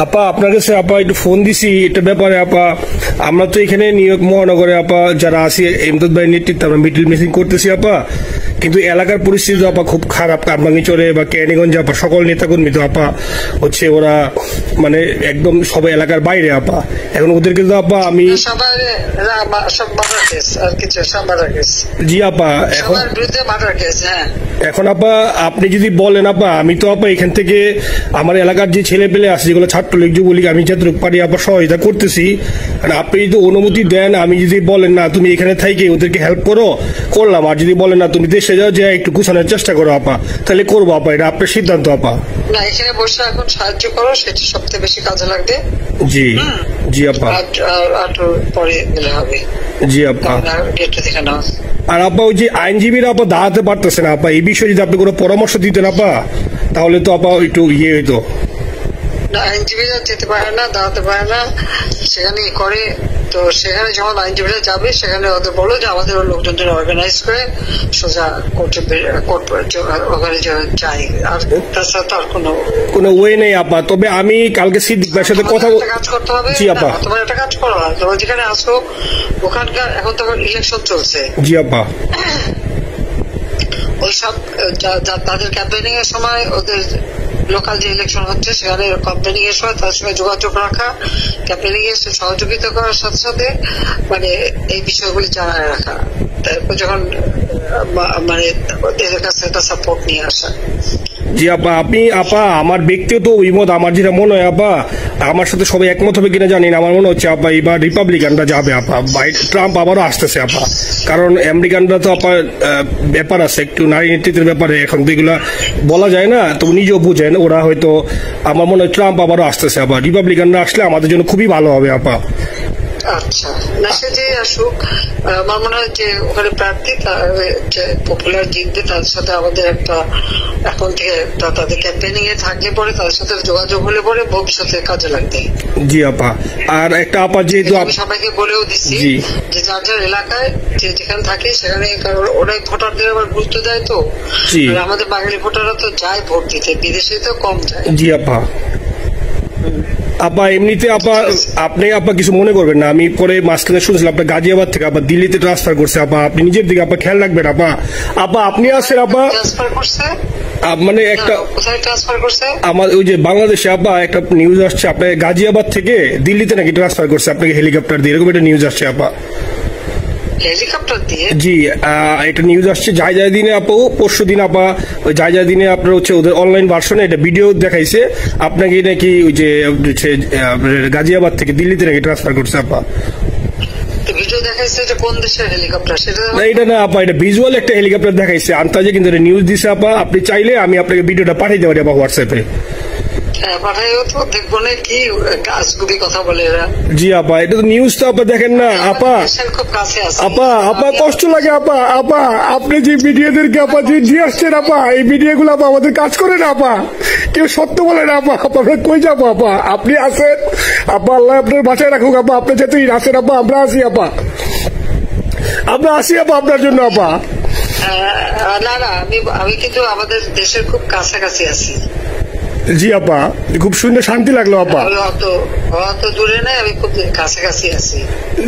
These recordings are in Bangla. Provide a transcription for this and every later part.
আপা আপনার কাছে আপা একটু ফোন দিছি এটা ব্যাপারে আপা। আমরা তো এখানে নিউ ইয়র্ক মহানগরে আপা যারা আছি এমদাদ ভাই নেতৃত্বে আমরা মিডিল মিটিং করতেছি আপা, কিন্তু এলাকার পরিস্থিতি আপা খুব খারাপ। কারমাঙ্গিচরে বা ক্যানিগঞ্জে আপা সকল নেতাকর্মী তো আপা হচ্ছে ওরা মানে একদম সবাই এলাকার বাইরে আপা। এখন ওদেরকে তো আপা আমি জি আপা এখন আপা আপনি যদি বলেন আপা আমি তো আপা এখান থেকে আমার এলাকার যে ছেলে পেলে আছে যেগুলো ছাত্রলীগ যুবলীগ আমি যতটুকু পারি আপা সহায়তা করতেছি। আপনি যদি অনুমতি দেন, আমি যদি বলেন না তুমি এখানে থেকে ওদেরকে হেল্প করো করলাম, আর যদি বলেন না তুমি দেশে যাও যে একটু গুছানোর চেষ্টা করো আপা তাহলে করবো আপা। এটা আপনার সিদ্ধান্ত আপা। না এখানে বসে এখন সাহায্য করো সেটা সবচেয়ে বেশি কাজে লাগবে। জি জি আপা পরে গেলে হবে। জি আপা। আর আপা ওই যে আইনজীবীরা আপা দাঁড়াতে পারতেছে না আপা, এই বিষয়ে যদি আপনি কোনো পরামর্শ দিতেন আপা তাহলে তো আপা একটু ইয়ে হইতো। আইনজীবীরা যেতে পারে না, দাঁড়াতে পারে না, সেখানে করে। তো সেখানে যখন আইনজীবীরা যাবে সেখানে ওদের বলো যে আমাদের লোকজনদের অর্গানাইজ করে সোজা কোর্টে ওখানে যাই। আর তাছাড়া তো আর কোনো ওয়ে নেই আপা। তবে আমি কালকে সিদ্দিক ভাইয়ের সাথে কথা কাজ করতে হবে। জি আপা। তোমার একটা কাজ করো, তোমার যেখানে আসো ওখানকার এখন তো ইলেকশন চলছে। জি আপা। ওইসব তাদের ক্যাম্পেনিং এর সময় ওদের লোকাল যে ইলেকশন হচ্ছে সেখানে ক্যাম্পেনিং এর সময় তার সঙ্গে যোগাযোগ রাখা, ক্যাম্পেনিং এর সহযোগিতা করার সাথে সাথে মানে এই বিষয়গুলি জানায় রাখা, তারপর যখন মানে ওদের কাছে একটা সাপোর্ট নিয়ে আসা। জি আপা। আপনি আপা আমার ব্যক্তিগত অভিমত আমার যেটা মনে হয় আপা, আমার সাথে সবাই একমত হবে কিনা জানি না, আমার মনে হচ্ছে আপা এবার রিপাবলিকানরা যাবে আপা। ট্রাম্প আবারও আসতেছে আপা, কারণ আমেরিকানরা তো আপা ব্যাপার আছে একটু নারী নেতৃত্বের ব্যাপারে, এখন তো এগুলা বলা যায় না, তো নিজেও বুঝেন ওরা হয়তো। আমার মনে হয় ট্রাম্প আবারও আসতেছে আপা, রিপাবলিকানরা আসলে আমাদের জন্য খুবই ভালো হবে আপা। আচ্ছা না সে যে আসুক, আমার মনে হয় যে ওখানে প্রার্থী পপুলার জিতবে তার সাথে আমাদের একটা এখন থেকে তাদের ক্যাম্পেনিং এ থাকলে পরে তাদের সাথে যোগাযোগ হলে পরে ভবিষ্যতে কাজে লাগবে। জি আপা। আর একটা আপা যেহেতু আমি সবাইকে বলেও দিচ্ছি যে যার যার এলাকায় যেখানে থাকে সেখানে, কারণ ওরাই ভোটারদের আবার গুরুত্ব দেয়। তো আমাদের বাঙালি ভোটাররা তো যায় ভোট দিতে, বিদেশে তো কম যায়। জি আপা। আপা এমনিতে আপা আপনি আপা কিছু মনে করবেন না, আমি পরে মাঝখানে শুনছিলাম আপনার গাজিয়াবাদ থেকে আপা দিল্লিতে ট্রান্সফার করছে আপা, আপনি নিজের দিকে আপা খেয়াল রাখবেন আপা। আপা আপনি আসেন আপা, মানে একটা আমার ওই যে বাংলাদেশে আপা একটা নিউজ আসছে আপনার গাজিয়াবাদ থেকে দিল্লিতে নাকি ট্রান্সফার করছে আপনাকে হেলিকপ্টার দিয়ে, এরকম একটা নিউজ আসছে আপা। জি একটা নিউজ আসছে জায়জা দিনে আপু, পরশু দিন আপা ওই জায়জা দিনে আপনার হচ্ছে ওদের অনলাইন ভার্সনে এটা ভিডিও দেখাইছে আপনাকে নাকি ওই যে গাজিয়াবাদ থেকে দিল্লিতে নাকি ট্রান্সফার করছে আপা। এটা না আপা, এটা ভিজুয়াল একটা হেলিকপ্টার দেখাইছে আন্তাজে, কিন্তু এটা নিউজ দিছে আপা। আপনি চাইলে আমি আপনাকে ভিডিওটা পাঠাইতে পারি আপা হোয়াটসঅ্যাপে। জি আপা এটা তো নিউজ তো আপা দেখেন না আপা। আপা আপা কষ্ট লাগে আপা। আপা আপনি যে মিডিয়াদেরকে আপা যে দিয়ে আসছেন আপা, এই মিডিয়া গুলো আপা আমাদের কাজ করে না আপা, কেউ সত্য বলে না আপা। আমরা কই যাবো আপা, আপনি আসেন আপা, আল্লাহ আপনার বাঁচায় রাখুক আপা। আপনি যেহেতু আসেন আপা, আমরা আসি আপা, আমরা আসি আপা আপনার জন্য আপা। না না আমি কিন্তু আমাদের দেশের খুব কাছাকাছি আছি। জি আপা খুব সুন্দর শান্তি লাগলো আপা। অত দূরে নাই, আমি খুব কাছাকাছি আছি।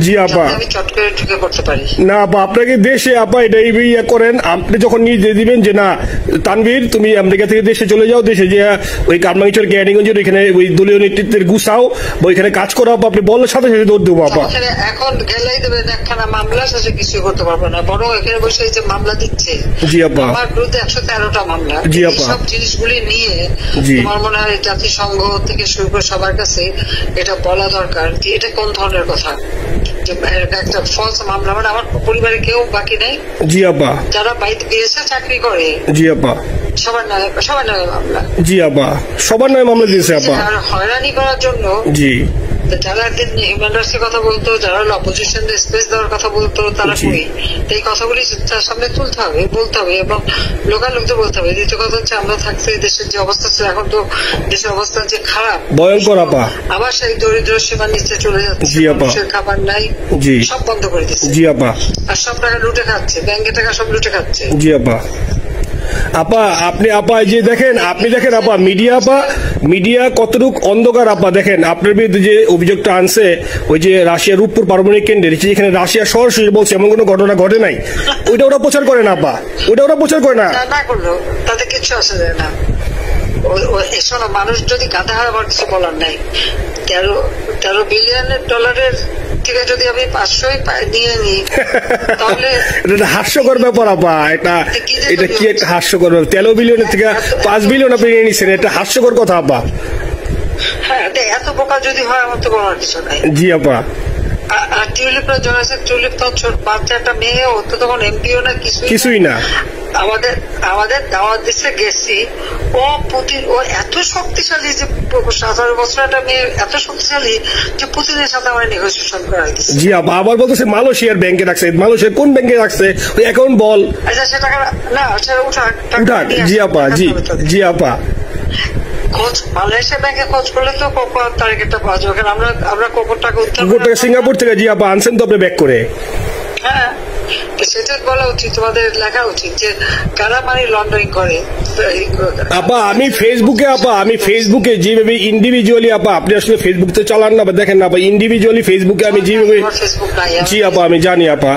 জি আপা আমি চট করে ঢুকে পড়তে পারি না আপা। আপনাকে দেশে আপা এটা ইয়ে করেন, আপনি যখন নিয়ে দিবেন যে না তানভীর তুমি আমেরিকা থেকে দেশে চলে যাও, দেশে যে ওই কারমাঙ্গিচর ক্যানিগঞ্জের ওইখানে ওই দলীয় নেতৃত্বের গুছাও ওইখানে কাজ করো আপা, আপনি বলার সাথে সাথে দৌড় দেবো আপা। এখন গেলেই দেবেন একখানা মামলা, শেষে কিছু করতে পারবে না, বরং এখানে বসে যে মামলা দিচ্ছে। জি আপা। আমার বিরুদ্ধে 113টা মামলা। জি আপা। সব জিনিসগুলি নিয়ে আমার মনে হয় জাতিসংঘ থেকে শুরু করে সবার কাছে এটা বলা দরকার যে এটা কোন ধরনের কথা, যে একটা ফলস মামলা। মানে আমার পরিবারে কেউ বাকি নেই। জি আপা। যারা বাইরে বিদেশে চাকরি করে। জি আপা। সবার নামে মামলা। জি আপা সবার নামে মামলা দিয়েছে আপা। হয়রানি করার জন্য। জি যারা একদিন হিউম্যান রাইটস এর কথা বলতো, যারা অপোজিশন স্পেস দেওয়ার কথা বলতো, তারা কই এই কথাগুলি তার সামনে তুলতে হবে, বলতে হবে এবং লোকাল লোকদের বলতে হবে। দ্বিতীয় কথা হচ্ছে আমরা থাকছি দেশের যে অবস্থা ছিল, এখন তো দেশের অবস্থা যে খারাপ ভয়ঙ্কর আপা, আবার সেই দরিদ্র সীমার নিচে চলে যাচ্ছে, মানুষের খাবার নাই, সব বন্ধ করে দিচ্ছে। জি আপা। আর সব টাকা লুটে খাচ্ছে, ব্যাংকে টাকা সব লুটে খাচ্ছে। জি আপা। আপা আপনি আপা এই যে দেখেন, আপনি দেখেন আপা মিডিয়া কতটুক অন্ধকার আপা। দেখেন আপনার বিরুদ্ধে যে অভিযোগটা আনছে ওই যে রাশিয়ার রূপপুর পারমাণবিক কেন্দ্রের, যেখানে রাশিয়া সরাসরি বলছে এমন কোনো ঘটনা ঘটে নাই, ওইটা ওরা প্রচার করে না আপা, ওইটা ওরা প্রচার করে না। না করলো তাতে কিছু আসে যায় না। শোনো, মানুষ যদি গাধা হয় আমার কিছু বলার নাই। 13 বিলিয়ন ডলারের থেকে যদি আমি 500 নিয়ে নিই তাহলে এটা হাস্যকর ব্যাপার আপা। এটা কি একটা হাস্যকর ব্যাপার? 13 বিলিয়নের থেকে 5 বিলিয়ন আপনি নিয়ে নিচ্ছেন, এটা হাস্যকর কথা আপা। হ্যাঁ, এত বোকা যদি হয় আমার তো বলার কিছু নাই। জি আপা। আর টিউলিপরা জন্মেছে, টিউলিপ তো বাচ্চা একটা মেয়ে, ও তো তখন এমপিও না, কিছুই না। আমাদের দাওয়াত দিচ্ছে, গেছি। ও এত শক্তিশালী যে 17 বছর একটা মেয়ে এত শক্তিশালী যে পুতিনের সাথে আমার নেগোসিয়েশন করাই দিচ্ছে। জি আপা। আবার বলতেছে মালয়েশিয়ার ব্যাংকে রাখছে। মালয়েশিয়ার কোন ব্যাংকে রাখছে ওই অ্যাকাউন্ট বল। আচ্ছা, সে টাকা না, সেটা উঠাক। জি আপা। জি আপা। মালয়েশিয়া ব্যাংকে খোঁজ করলে তো কোকোর তারিখটা পাওয়া যাবে। আমরা কোকোর টাকা সিঙ্গাপুর থেকে। জি আপা, আনছেন তো আপনি ব্যাক করে। হ্যাঁ, সেটা বলা উচিত, তোমাদের লেখা উচিত যে কারা মানি লন্ডারিং করে। আপা আমি ফেসবুকে যেভাবে ইন্ডিভিজুয়ালি আপা, আপনি আসলে ফেসবুক তো চালান না, দেখেন না আপা, ইন্ডিভিজুয়ালি ফেসবুকে আমি যেভাবে, জি আপা আমি জানি আপা,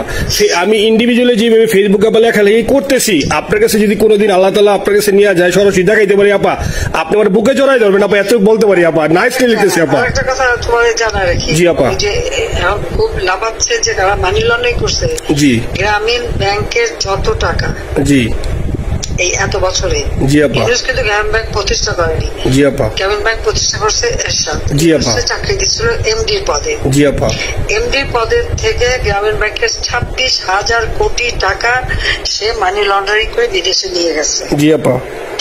আমি ইন্ডিভিজুয়ালি যেভাবে ফেসবুকে আপা লেখালেখি করতেছি, আপনার কাছে যদি কোনোদিন আল্লাহ তাআলা আপনার কাছে নিয়ে যায়, সরাসরি দেখাইতে পারি আপা, আপনি আমার বুকে জড়াই ধরবেন আপা, এত বলতে পারি আপা। নাইসলি লিখতেছি আপা। একটা কথা তোমাদের জানা রাখি, জি আপা, যে খুব লাভাচ্ছে যে যারা মানি লন্ডারিং করছে, জি গ্রামীণ ব্যাংকের যত টাকা, জি এই এত বছরে, জি আপা, কিন্তু গ্রামীণ ব্যাংক প্রতিষ্ঠা করেনি। জি আপা। গ্রামীণ ব্যাংক প্রতিষ্ঠা করছে এরশাদ। জি আপা। চাকরি দিচ্ছিল এমডির পদে। জি আপা। এমডির পদের থেকে গ্রামীণ ব্যাংকের 26,000 কোটি টাকা সে মানি লন্ডারিং করে বিদেশে নিয়ে গেছে। জি আপা।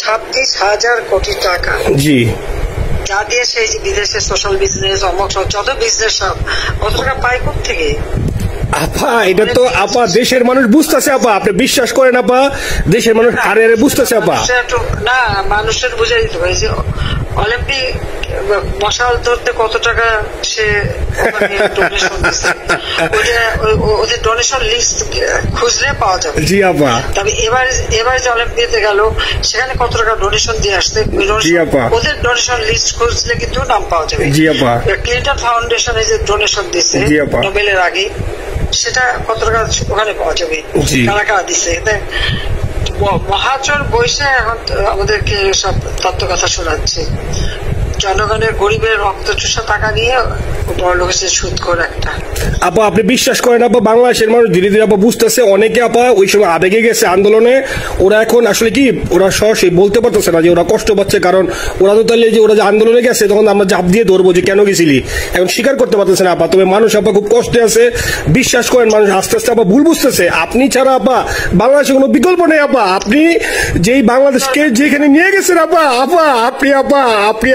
26,000 কোটি টাকা। জি। যা দিয়ে সেই যে বিদেশে সোশ্যাল বিজনেস, অমক যত বিজনেস সব, কত টাকা পায় থেকে। আপা এটা তো আপা দেশের মানুষ বুঝতেছে আপা, আপনি বিশ্বাস করেন আপা, দেশের মানুষ আরে বুঝতেছে আপা। না, মানুষের বুঝাই দিতে পারে যে অলিম্পিক মশাল ধরতে কত টাকা সে ডোনেশন দিচ্ছে, ওদের ডোনেশন লিস্ট খুঁজলে পাওয়া যাবে। জি আপা। তবে এবার যে অলিম্পিয়াতে গেল সেখানে কত টাকা ডোনেশন দিয়ে আসতে, ওদের ডোনেশন লিস্ট খুঁজলে কিন্তু নাম পাওয়া যাবে। জি আপা। ক্লিন্টন ফাউন্ডেশনে যে ডোনেশন দিচ্ছে নোবেলের আগে, সেটা কত টাকা ওখানে পাওয়া যাবে, কারা কারা দিচ্ছে। মহাচর বৈশে এখন আমাদেরকে সব তত্ত্ব কথা শোনাচ্ছে, জনগণের গরিবের রক্ত চুষা টাকা নিয়ে বড় লোক সুদ করে একটা। আপা আপনি বিশ্বাস করেন আপা, বাংলাদেশের মানুষ ধীরে ধীরে আপা বুঝতেছে, অনেকে আপা ওই সময় আবেগে গেছে আন্দোলনে, ওরা এখন আসলে কি ওরা সরাসরি বলতে পারতেছে না যে ওরা কষ্ট পাচ্ছে, কারণ ওরা তো তাহলে যে ওরা যে আন্দোলনে গেছে তখন আমরা ঝাঁপ দিয়ে ধরবো যে কেন গেছিলি, এখন স্বীকার করতে পারতেছে না আপা। তবে মানুষ আপা খুব কষ্টে আছে, বিশ্বাস করেন মানুষ আস্তে আস্তে আপা ভুল বুঝতেছে। আপনি ছাড়া আপা বাংলাদেশে কোনো বিকল্প নেই আপা, আপনি যেই বাংলাদেশকে যেখানে নিয়ে গেছেন আপা, আপনি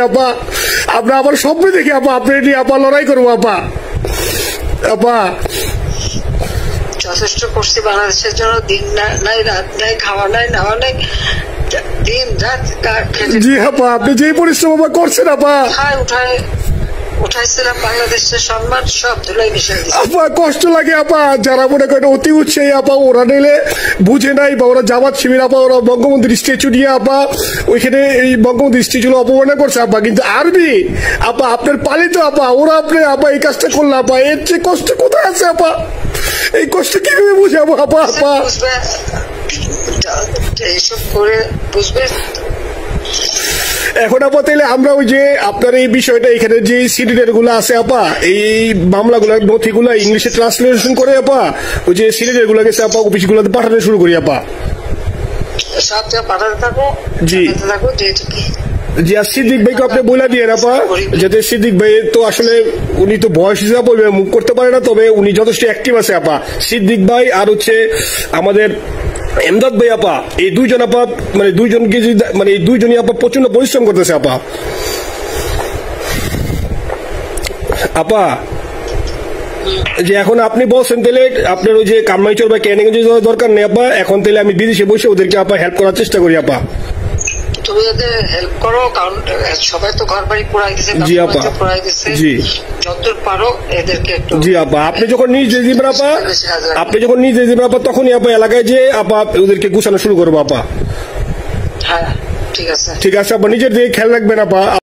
আপনার আমার স্বপ্ন দেখি আপা, আপনি নিয়ে আপা লড়াই করবো আপা। যথেষ্ট করছি বাংলাদেশের জন্য, দিন নাই রাত নাই, খাওয়া নাই নাওয়া নাই, দিন রাত। জি আপা, আপনি যে পরিশ্রম আপা করছেন আপা, উঠাইছিলাম বাংলাদেশের সম্মান সব ধুলাই মিশাই দিচ্ছে আপা। কষ্ট লাগে আপা, যারা মনে করেন অতি উৎসাহী আপা, ওরা নিলে বুঝে নাই, বা ওরা জামাত শিবির আপা, ওরা বঙ্গবন্ধুর স্ট্যাচু নিয়ে আপা ওইখানে এই বঙ্গবন্ধুর স্ট্যাচু অপমাননা করছে আপা। কিন্তু আরবি আপা আপনার পালিত আপা, ওরা আপনি আপা এই কাজটা করলো আপা, এর চেয়ে কষ্ট কোথায় আছে আপা? এই কষ্ট কিভাবে বুঝাবো আপা? এইসব করে বুঝবে। এখন আপা তাইলে আমরা ওই যে আপনার এই বিষয়টা, এখানে যে সিডিডের গুলো আছে আপা, এই মামলাগুলো নথিগুলো ইংলিশে ট্রান্সলেশন করে আপা ওই যে সিডিডের গুলো গেছে আপা অফিস গুলোতে পাঠানো শুরু করি আপা। পাঠাতে থাকো। জি জি। আর সিদ্দিক ভাইকে আপনি বলে দিয়ে আপা, যাতে সিদ্দিক ভাই তো আসলে উনি তো বয়স হিসাবে মুখ করতে পারে না, তবে উনি যথেষ্ট অ্যাক্টিভ আছে আপা। সিদ্দিক ভাই আর হচ্ছে আমাদের এমদাদ ভাই আপা, এই দুইজন আপা মানে দুইজনকে মানে এই দুইজনই আপা প্রচন্ড পরিশ্রম করতেছে আপা। যে এখন আপনি বলছেন তাহলে আপনার ওই যে কামাইচর বা ক্যানিগঞ্জে যাওয়ার দরকার নেই আপা, এখন তাহলে আমি বিদেশে বসে ওদেরকে আপা হেল্প করার চেষ্টা করি আপা। তুমি যাতে হেল্প করো, কারণ সবাই তো ঘর বাড়ি পোড়াই দিচ্ছে। জি আপা। জি যতদূর পারো এদেরকে একটু। জি আপা, আপনি যখন নিজে দিবেন আপা, তখনই আপা এলাকায় যে আপা ওদেরকে গুছানো শুরু করবো আপা। হ্যাঁ ঠিক আছে ঠিক আছে আপা, নিজের দিকে খেয়াল রাখবেন আপা।